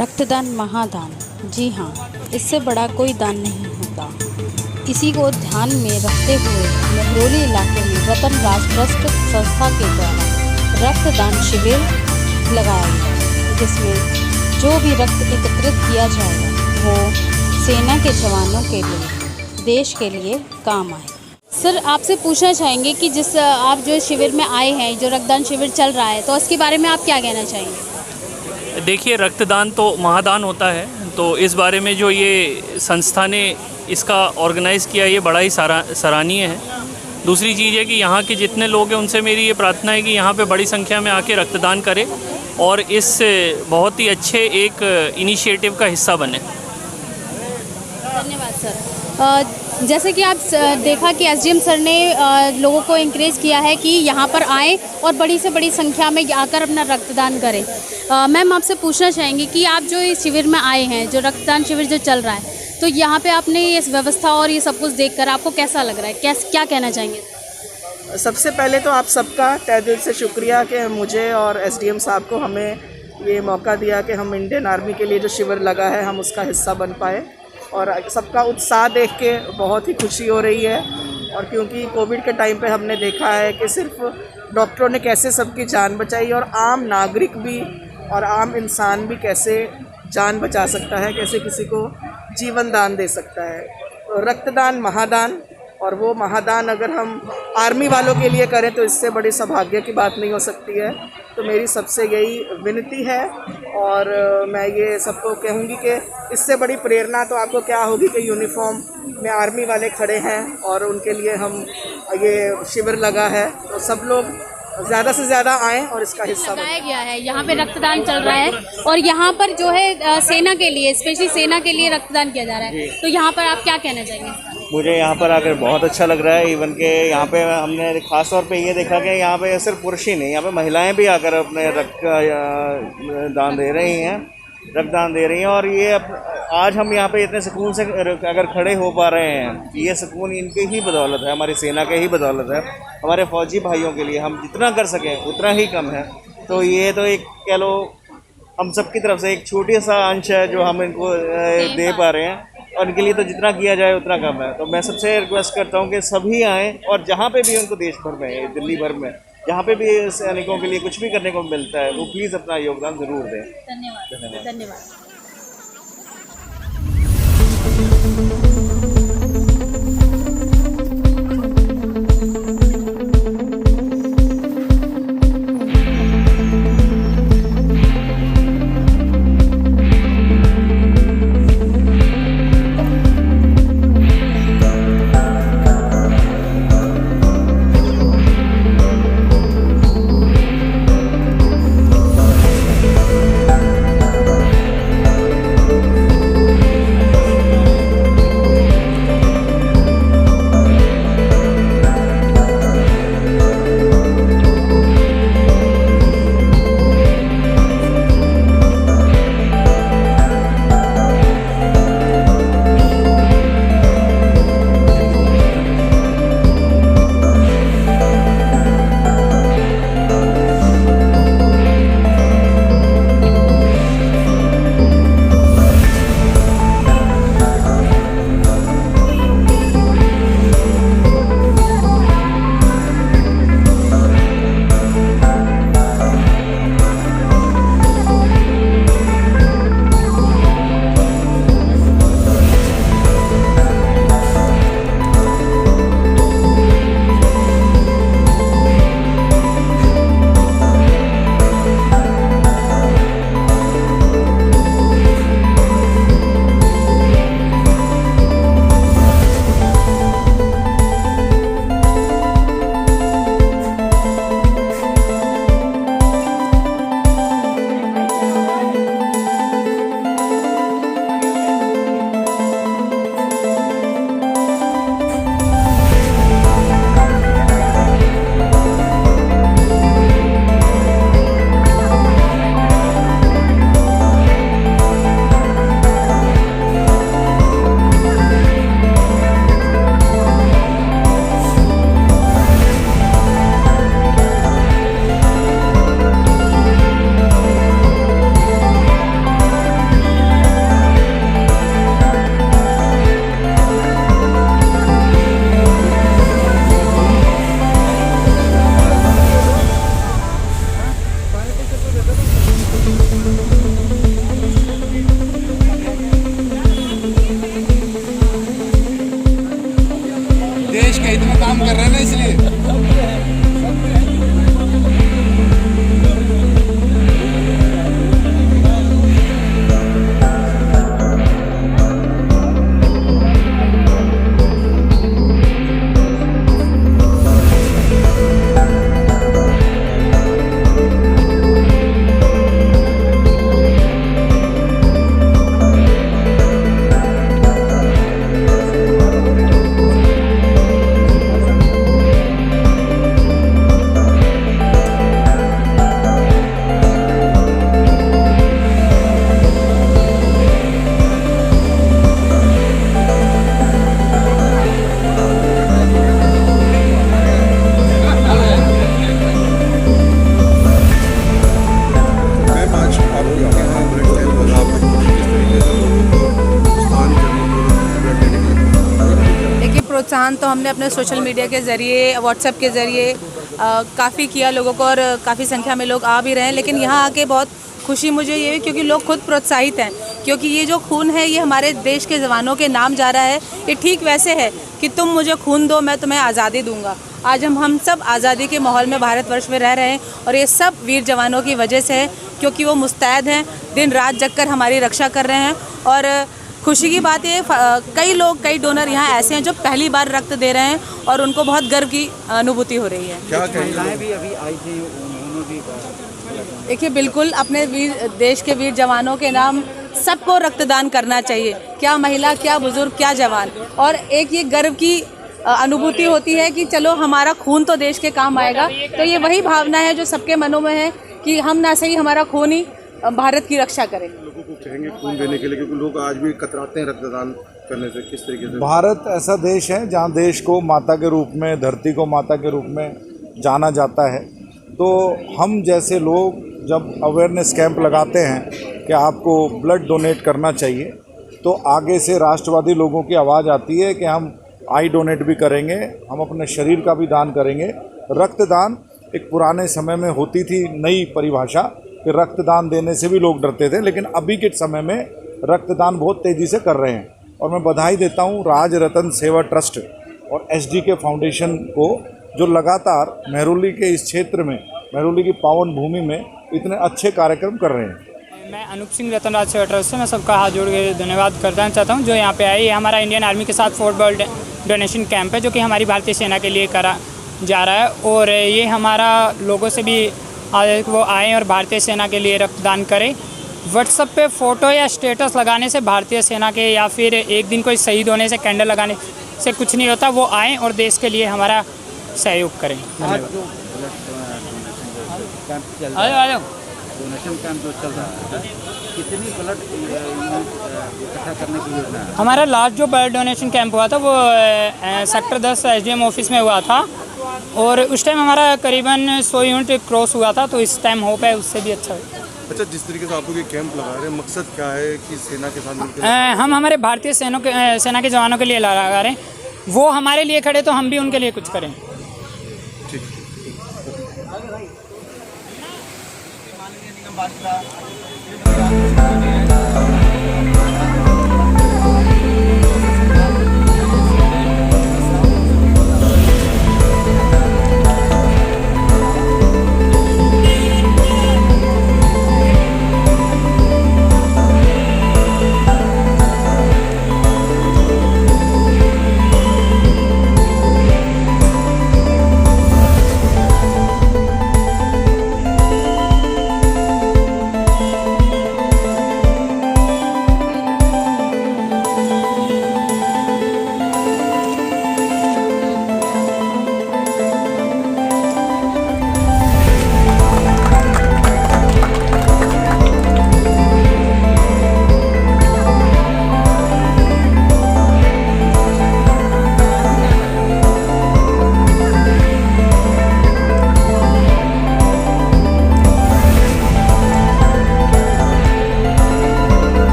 रक्तदान महादान। जी हाँ, इससे बड़ा कोई दान नहीं होता। इसी को ध्यान में रखते हुए महरौली इलाके में रतन राज ट्रस्ट संस्था के द्वारा रक्तदान शिविर लगाया गया, जिसमें जो भी रक्त एकत्रित किया जाएगा वो सेना के जवानों के लिए, देश के लिए काम आए। सर, आपसे पूछना चाहेंगे कि जिस आप जो शिविर में आए हैं, जो रक्तदान शिविर चल रहा है, तो उसके बारे में आप क्या कहना चाहेंगे? देखिए, रक्तदान तो महादान होता है, तो इस बारे में जो ये संस्था ने इसका ऑर्गेनाइज़ किया, ये बड़ा ही सराहनीय है। दूसरी चीज़ है कि यहाँ के जितने लोग हैं उनसे मेरी ये प्रार्थना है कि यहाँ पे बड़ी संख्या में आके रक्तदान करें और इस बहुत ही अच्छे एक इनिशिएटिव का हिस्सा बने। धन्यवाद सर। जैसे कि आप देखा कि एसडीएम सर ने लोगों को इंकरेज किया है कि यहाँ पर आएँ और बड़ी से बड़ी संख्या में आकर अपना रक्तदान करें। मैम, आपसे पूछना चाहेंगे कि आप जो इस शिविर में आए हैं, जो रक्तदान शिविर जो चल रहा है, तो यहाँ पे आपने इस व्यवस्था और ये सब कुछ देखकर आपको कैसा लग रहा है? क्या कहना चाहेंगे? सबसे पहले तो आप सबका तहे दिल से शुक्रिया कि मुझे और एसडीएम साहब को हमें ये मौका दिया कि हम इंडियन आर्मी के लिए जो शिविर लगा है हम उसका हिस्सा बन पाए। और सबका उत्साह देख के बहुत ही खुशी हो रही है। और क्योंकि कोविड के टाइम पे हमने देखा है कि सिर्फ डॉक्टरों ने कैसे सबकी जान बचाई और आम नागरिक भी और आम इंसान भी कैसे जान बचा सकता है, कैसे किसी को जीवन दान दे सकता है। तो रक्तदान महादान, और वो महादान अगर हम आर्मी वालों के लिए करें तो इससे बड़ी सौभाग्य की बात नहीं हो सकती है। तो मेरी सबसे यही विनती है और मैं ये सबको कहूँगी कि इससे बड़ी प्रेरणा तो आपको क्या होगी कि यूनिफॉर्म में आर्मी वाले खड़े हैं और उनके लिए हम ये शिविर लगा है। तो सब लोग ज़्यादा से ज़्यादा आएँ और इसका हिस्सा लगाया गया है। यहाँ पे रक्तदान चल रहा है और यहाँ पर जो है सेना के लिए, स्पेशली सेना के लिए रक्तदान किया जा रहा है। तो यहाँ पर आप क्या कहना चाहेंगे? मुझे यहाँ पर आकर बहुत अच्छा लग रहा है। इवन के यहाँ पे हमने ख़ास तौर पे ये देखा कि यहाँ पे सिर्फ पुरुष ही नहीं, यहाँ पे महिलाएं भी आकर अपने रक्तदान दे रही हैं, रक्तदान दे रही हैं। और ये आज हम यहाँ पे इतने सुकून से अगर खड़े हो पा रहे हैं, ये सुकून इनके ही बदौलत है, हमारी सेना के ही बदौलत है। हमारे फौजी भाइयों के लिए हम जितना कर सकें उतना ही कम है। तो ये तो एक कह लो हम सब की तरफ से एक छोटी सा अंश है जो हम इनको दे पा रहे हैं, और इनके लिए तो जितना किया जाए उतना कम है। तो मैं सबसे रिक्वेस्ट करता हूँ कि सभी आएँ और जहाँ पे भी उनको देश भर में, दिल्ली भर में, जहाँ पे भी सैनिकों के लिए कुछ भी करने को मिलता है वो प्लीज़ अपना योगदान ज़रूर दें। धन्यवाद। धन्यवाद। रक्तदान तो हमने अपने सोशल मीडिया के ज़रिए, व्हाट्सएप के ज़रिए काफ़ी किया लोगों को, और काफ़ी संख्या में लोग आ भी रहे हैं। लेकिन यहाँ आके बहुत खुशी मुझे ये है क्योंकि लोग खुद प्रोत्साहित हैं, क्योंकि ये जो खून है ये हमारे देश के जवानों के नाम जा रहा है। ये ठीक वैसे है कि तुम मुझे खून दो, मैं तुम्हें आज़ादी दूंगा। आज हम सब आज़ादी के माहौल में भारतवर्ष में रह रहे हैं, और ये सब वीर जवानों की वजह से है, क्योंकि वो मुस्तैद हैं, दिन रात जगकर हमारी रक्षा कर रहे हैं। और खुशी की बात है, कई डोनर यहाँ ऐसे हैं जो पहली बार रक्त दे रहे हैं, और उनको बहुत गर्व की अनुभूति हो रही है। क्या महिलाएं भी अभी आई थी, उन्होंने भी देखिए, बिल्कुल अपने देश के वीर जवानों के नाम सबको रक्तदान करना चाहिए, क्या महिला, क्या बुजुर्ग, क्या जवान। और एक ये गर्व की अनुभूति होती है कि चलो हमारा खून तो देश के काम आएगा। तो ये वही भावना है जो सबके मनों में है कि हम ना सही हमारा खून ही भारत की रक्षा करें। लोगों को कहेंगे खून देने के लिए, क्योंकि लोग आज भी कतराते हैं रक्तदान करने से, किस तरीके से? भारत ऐसा देश है जहाँ देश को माता के रूप में, धरती को माता के रूप में जाना जाता है। तो हम जैसे लोग जब अवेयरनेस कैंप लगाते हैं कि आपको ब्लड डोनेट करना चाहिए, तो आगे से राष्ट्रवादी लोगों की आवाज़ आती है कि हम आई डोनेट भी करेंगे, हम अपने शरीर का भी दान करेंगे। रक्तदान एक पुराने समय में होती थी नई परिभाषा कि रक्तदान देने से भी लोग डरते थे, लेकिन अभी के समय में रक्तदान बहुत तेज़ी से कर रहे हैं। और मैं बधाई देता हूँ राज रतन सेवा ट्रस्ट और SDK फाउंडेशन को, जो लगातार मेहरौली के इस क्षेत्र में, मेहरौली की पावन भूमि में इतने अच्छे कार्यक्रम कर रहे हैं। मैं अनूप सिंह रतनराज सेवा ट्रस्ट से मैं सबका हाथ जोड़ के धन्यवाद करना चाहता हूं जो यहाँ पे आए। ये हमारा इंडियन आर्मी के साथ फुटबॉल डोनेशन कैंप है, जो कि हमारी भारतीय सेना के लिए करा जा रहा है। और ये हमारा लोगों से भी वो आएँ और भारतीय सेना के लिए रक्तदान करें। व्हाट्सएप पे फ़ोटो या स्टेटस लगाने से भारतीय सेना के, या फिर एक दिन कोई शहीद होने से कैंडल लगाने से कुछ नहीं होता। वो आएँ और देश के लिए हमारा सहयोग करें। डोनेशन कैंप जो चल रहा है, कितनी ब्लड इकट्ठा करने की योजना है? हमारा लास्ट जो ब्लड डोनेशन कैंप हुआ था वो सेक्टर 10 SDM ऑफिस में हुआ था, और उस टाइम हमारा करीबन 100 यूनिट क्रॉस हुआ था। तो इस टाइम होप है उससे भी अच्छा है। अच्छा, जिस तरीके से आप लोग ये कैंप लगा रहे हैं, मकसद क्या है कि सेना के साथ मिलकर? हम हमारे भारतीय सेना के जवानों के लिए लगा रहे हैं, वो हमारे लिए खड़े तो हम भी उनके लिए कुछ करें। ठीक।